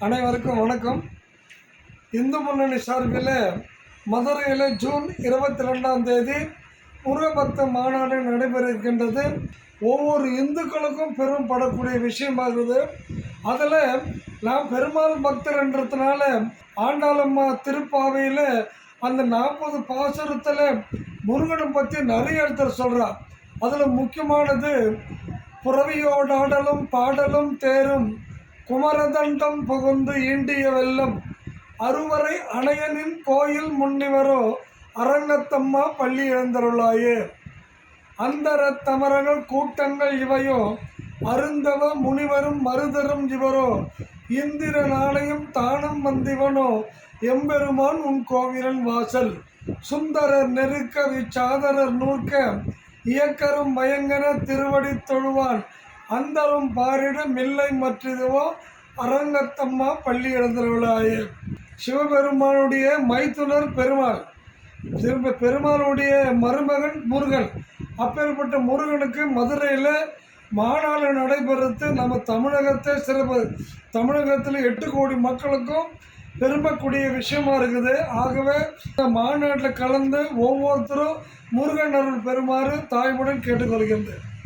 அனைவருக்கும் வணக்கம். இந்து முன்னணி சார்பில் மதுரையில் ஜூன் 22ஆம் தேதி முருகபக்த மாநாடு நடைபெற இருக்கின்றது. ஒவ்வொரு இந்துக்களுக்கும் பெரும் படக்கூடிய விஷயமாகுது. அதில் நான் பெருமாள் பக்தர்ன்றதுனால ஆண்டாளம்மா திருப்பாவையில் அந்த 40 பாசுரத்தில் முருகனை பற்றி நிறைய இடத்துல சொல்கிறார். அதில் முக்கியமானது புறவியோடாடலும் பாடலும் தேரும் குமரதண்டம் புகுந்து ஈண்டிய வெள்ளம் அறுவரை அணையனின் கோயில் முன்னிவரோ அரங்கத்தம்மா பள்ளி எழுந்தருளாயே. அந்தர தமரங்கள் கூட்டங்கள் இவையோ அருந்தவ முனிவரும் மருதரும் இவரோ இந்திர நாளையும் தானம் வந்திவனோ எம்பெருமான் உன் கோவிலன் வாசல் சுந்தரர் நெருக்க விச்சாதரர் நூற்க இயக்கரும் மயங்கன திருவடி தொழுவான் அந்தரும் பாரிட மில்லை மற்றிதுவோ அரங்கத்தம்மா பள்ளி எழுந்தருளாயே. சிவபெருமானுடைய மைத்துனர் பெருமாள், பெருமாளுடைய மருமகன் முருகன். அப்பேற்பட்ட முருகனுக்கு மதுரையில் மாநாடு நடைபெறுத்து நம்ம தமிழகத்தை சிறப்பு. தமிழகத்தில் 8 கோடி மக்களுக்கும் பெருமக்கூடிய விஷயமா இருக்குது. ஆகவே இந்த மாநாட்டில் கலந்து ஒவ்வொருத்தரும் முருகன் அருள் பெறுமாறு தாய்முடன் கேட்டுக்கொள்கின்றேன்.